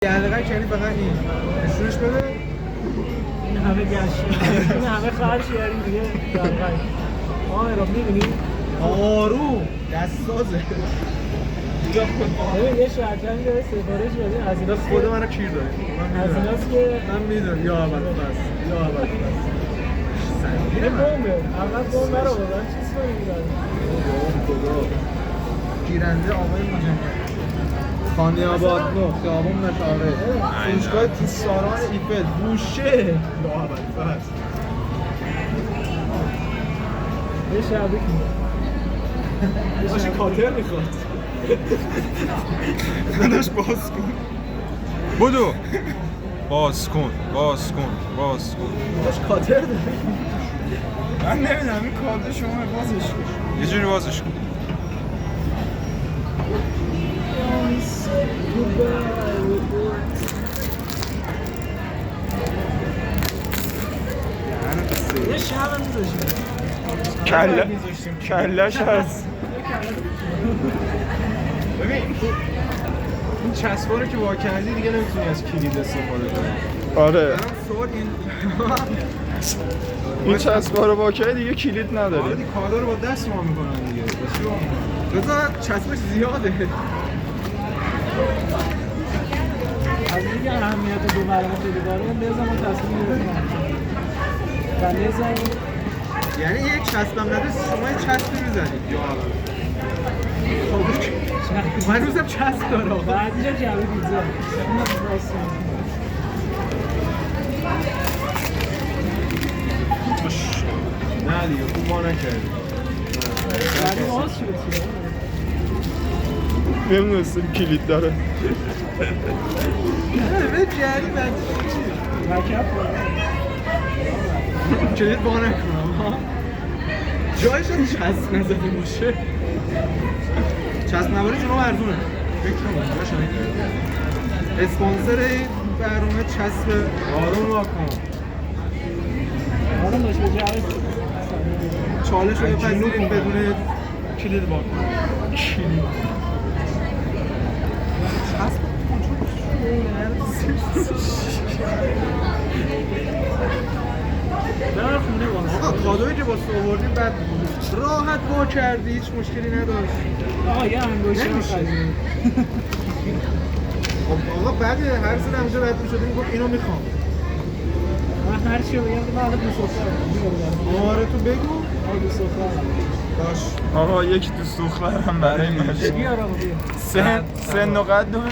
دقیقا کنی فقط این نشونش بده این همه گشت این همه خرج کردیم دیگه دقیقا رو میبینی؟ آروم دستازه ببین یه شطرنج داره سفارش بدیم از اینا خود منو کیر داره از ایناست که من میدونم یا اول بس یا اول بس این بومه اول بوم رو بودن چیز رو میدن گیرنده آقای مجمع خانه آباد نو خیابون مشاوره فروشگاه تیساران ایفل بوشه یا اول بس یه شبیه باشه کاتر میخواد داداش باز کن بدو باز کن داداش کاتر داره من نمیدونم این کارت شما بازش کن یه جوری بازش کن یه شب هم میذاشیم کلش هست ببین این چسبا رو که وا کردی دیگه نمیتونی از کلید استفاده کنی آره سوال این چسبا رو با که دیگه کلید نداری آره کالا رو با دست ما میکنن دیگه بذار چسبش زیاده از دیگه اهمیت دو مرمه خیلی داره لذا ما تصمیم گرفتیم و لذا یعنی یک چسبم نداره شما یه چسبی میزنید یا من روزم چسب داره بعدی جا جعبه پیزا اونم راست نه دیگه خوب ما نکردی بعدی باز شد نمیدونستیم کلید داره به جری بندی مکب کلید با نکنم جایش هم چسب نزده باشه چسب نباره جنوب ارزونه فکر کنم باشه اسپانسر این برنامه چسب آروم واکن آره باشه به جعبه چالش رو بپذیرید بدون کلید واکن کلید چسب برای خونه باز آقا کادویی که واسه آوردیم بعد راحت وا کردی هیچ مشکلی نداشت آقا یه انگوشی رو نمیشه. خریدیم خب آقا بعد هر سن همونجا رد می‌شدیم میگفت اینو میخوام من هر چی رو بگم من حالا دوست دخترم آره تو بگو دوست دخترم باش آقا یک دوست دخترم برای مجموع بیار آقا بیار سن و قد رو بگو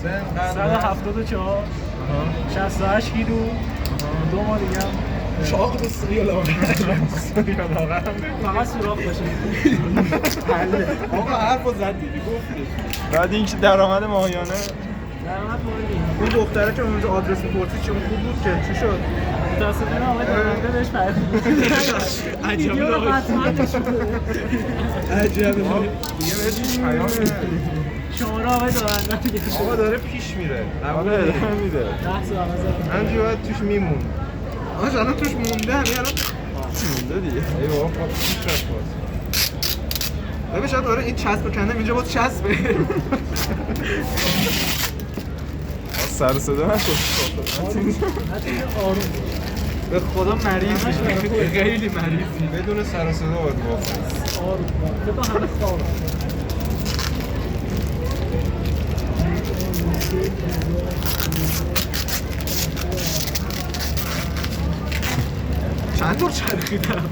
سن قد 174 68 کیلو 2 ماه دیگه چاق به سریال آقا فقط سوراخ باشه آقا حرفو زدی گفتش بعد اینکه درآمد ماهیانه درآمد مهمی اون دختره که اونجا آدرس می‌پرسی چه خوب بود که چی شد متاسفانه آقای دارنده بهش عجب ویدیو رو قطعاتش عجب دیگه بهش پیام شما رو آقای دارنده دیگه آقا داره پیش میره آره داره میده 10 سال همینجوری باید توش میمون آقا الان توش مونده همین الان مونده دیگه ای بابا پیش رفت باز ببین شاید آره این چسب کنده اینجا باید چسبه سر صدا نکن آروم به خدا مریضی خیلی مریضی بدون سر و صدا باید واقعا آروم تو همه خوابه چند دور چرخیدم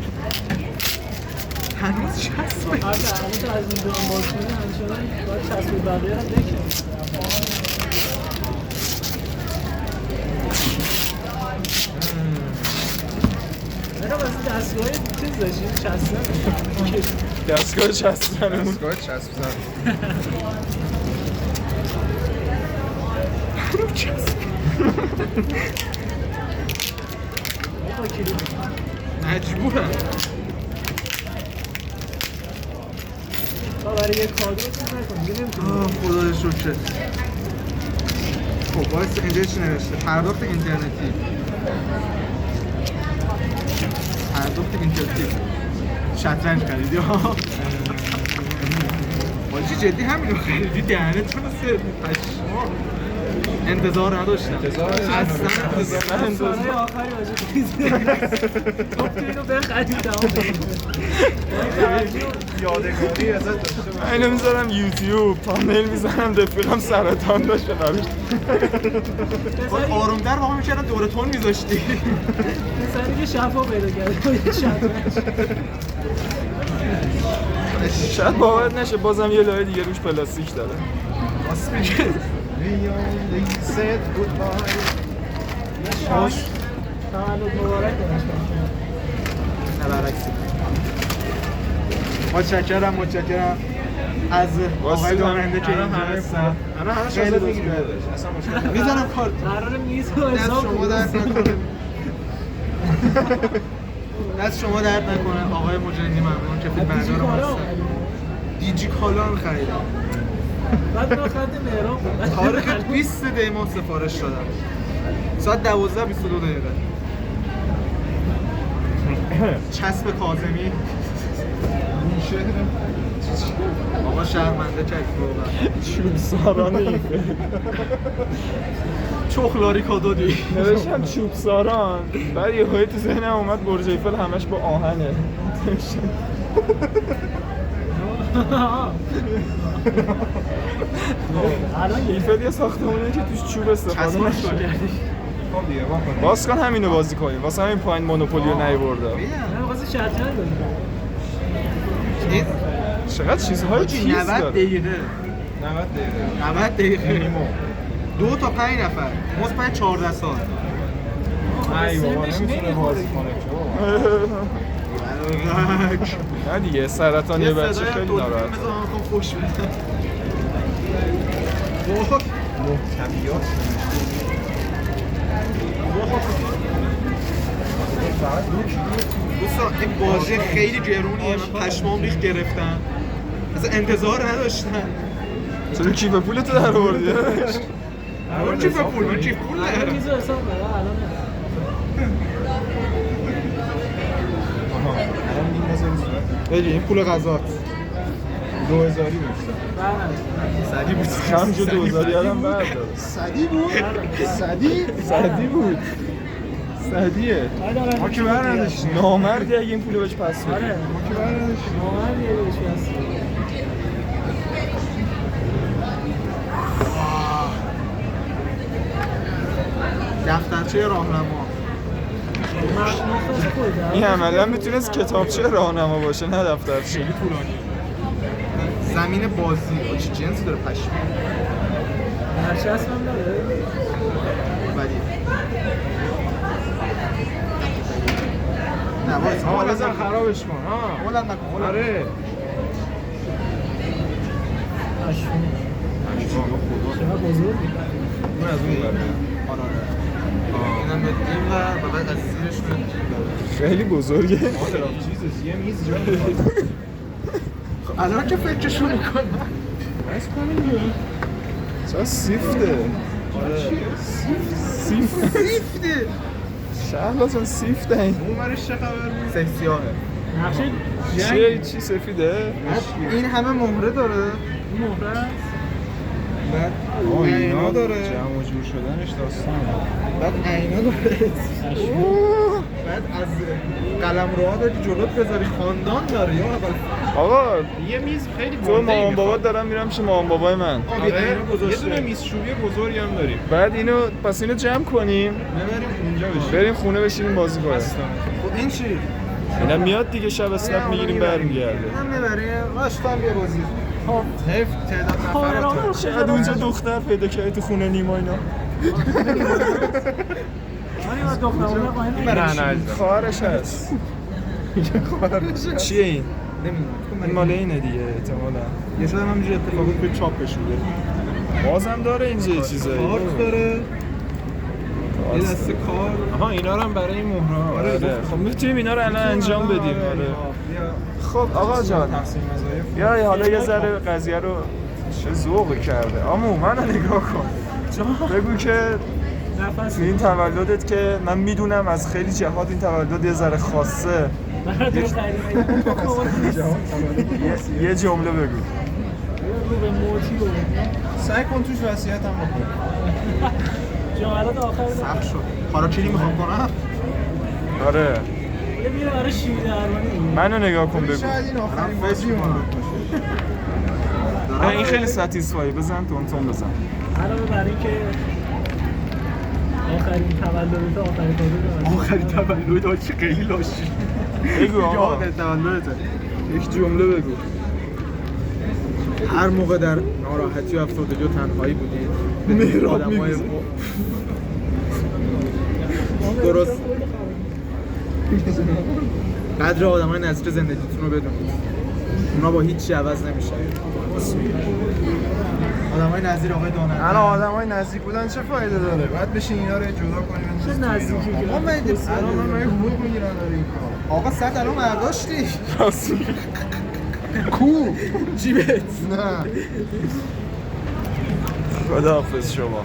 هنوز چسبه الان تو از این دوران باز کنی همچنان باید چسب بقیه رو بکنی اینا واسه دستگاه چیز داشتیم چسبه دستگاه چسبنمون دستگاه چسب زن با کلید مجبورم تا برای یه کادو چیز نکن دیگه نمیتونی خدا شکر خب باید اینجا چی نوشته پرداخت اینترنتی شطرنج خریدی ها حاجی جدی همین رو خریدی دهنتون رو سر پشما انتظار نداشتم انتظار اصلا انتظار سالهای آخری باشه گفت اینو بخرید تمام یادگاری ازت داشته باشه. من اینو میذارم یوتیوب، تامنیل میذارم رفیقم سرطان داشته براش. آرومتر واقعا میکردم دورتون میذاشتی. مثلا یه شفا پیدا کرده شاید باور نشه بازم یه لایه دیگه روش پلاستیک داره. راست میگه. تولد مبارک نه برعکسی. متشکرم از آقای دارنده که اینجا هستن. خیلی بگیرید میزنم کارت قرار میز و دست حساب شما درد نکنه. دست شما درد نکنه آقای مجندی ممنون که فیلم دیجی بردارم کالا هستن. دیجی کالا هم خریدم. بعد من خط مهراب تاریخ 20 دیما سفارش دادم. ساعت 12:22 دقیقه. چسب کاظمی. آقا شرمنده کرد واقعا. چوب سارانه این چخلاری کادودی. نوشتم چوب ساران، بعد یه هایی تو ذهنم اومد برج ایفل همش با آهنه. ایفل یه ساختمونه که توش چوب استفاده نشه. باز کن همینو بازی کنیم، واسه همین پایین مونوپولیو نیوردم. من واسه شطرنج دادم چقدر چیزهای چیز 90 داره. دقیقه 90 دقیقه 2 تا 5 نفر مثبت 14 سال. ای بابا نمیتونه بازی کنه که. نه دیگه سرطان یه بچه خیلی ناراحت. میذارم خوش بدم. محتویات دوستان این بازی خیلی گرونیه. من پشمام ریخت گرفتم. اصلا انتظار نداشتم. چرا کیف پولتو در آوردی؟ من کیف پول الان میز و حساب بده الان بگی این پول غذات 2000 بود. صدی بود. کم جو 2000 یادم بردار. صدی بود؟ صدی بود. صدیه. ما که بر نداشتیم. نامردی اگه این پولو بهش پس بدی. آره ما که بر نداشتیم. نامردی اگه بهش پس بدی. دفترچه راهنما. این عملا میتونست کتابچه راهنما باشه نه دفترچه. زمین بازی چه جنسی داره پشم. برچسب هم داره. ولی نه وایس بذار خرابش کن ها. هولند نکن. آره. چقدر بزرگی. من از اون برم. اینم به این و بعد از زیرش به خیلی بزرگه. چیزش یه میز جا الان که فکرشو میکنم بس کنیم چرا سیفته؟ سیفته شهلا جان سیفته این اون برش چه خبر بود؟ سیفسیاهه نقشه چیه چی سفیده؟ این همه مهره داره این مهره است. بعد اینا عینا داره جمع و جور شدنش داستانه. بعد عینا داره بعد از قلمروها داری جلوت بذاری خاندان داره یا اول آقا یه میز خیلی تو گنده مامان بابات دارم میرم چه مامان بابای من یه دونه میز چوبی بزرگی هم داریم. بعد اینو پس اینو جمع کنیم ببریم اونجا بشیم. بریم خونه بشینیم بازی کنیم خب این چی؟ اینا میاد دیگه شب اسنپ میگیریم برمیگرده هم میبریم باش تو هم بیا بازی حیف تعداد نفرات شاید اونجا دختر پیدا کردی تو خونه نیما اینا من این دخترمونه قایم نه خواهرش هست چیه این؟ این مال اینه دیگه احتمالا یه شده من همینجوری اتفاقی که چاپش بوده بازم داره اینجا یه چیزایی کارت داره یه دسته کار آها اینا رو هم برای این مهره. آره خب میتونیم اینا رو الان انجام بدیم آره خب آقا جان تقسیم وظایف. یا حالا یه ذره قضیه رو چه ذوقی کرده اما منو نگاه کن بگو که نفس این تولدت که من میدونم از خیلی جهات این تولد یه ذره خاصه یه جمله بگو رو به موتی رو سعی کن توش وصیت هم بکن. جملات آخر سخت شد هاراکیری میخوام کنم آره یه میره برای شیمی درمانی منو نگاه کن بگو شاید این آخرین من بازی فکر ما نه، این خیلی ستیسفایی بزن تون بزن علاوه بر این که آخرین تولدت آخرین تولد آخرین تولد آجی خیلی لاشی بگو آقا آخرین تولدته یک جمله بگو هر موقع در ناراحتی و افسردگی و تنهایی بودید به آدمای درست قدر آدمای نزدیک زندگیتون رو بدونید اونا با هیچی عوض نمیشه آدمای نزدیک آقای دونر الان آدمای نزدیک بودن چه فایده داره؟ بعد بشین اینا رو جدا کنیم چه نزدیکی که آقا من الان من حقوق میگیرن داره این کار. آقا صد الان برداشتی راست میگی. کو جیبت نه خداحافظ شما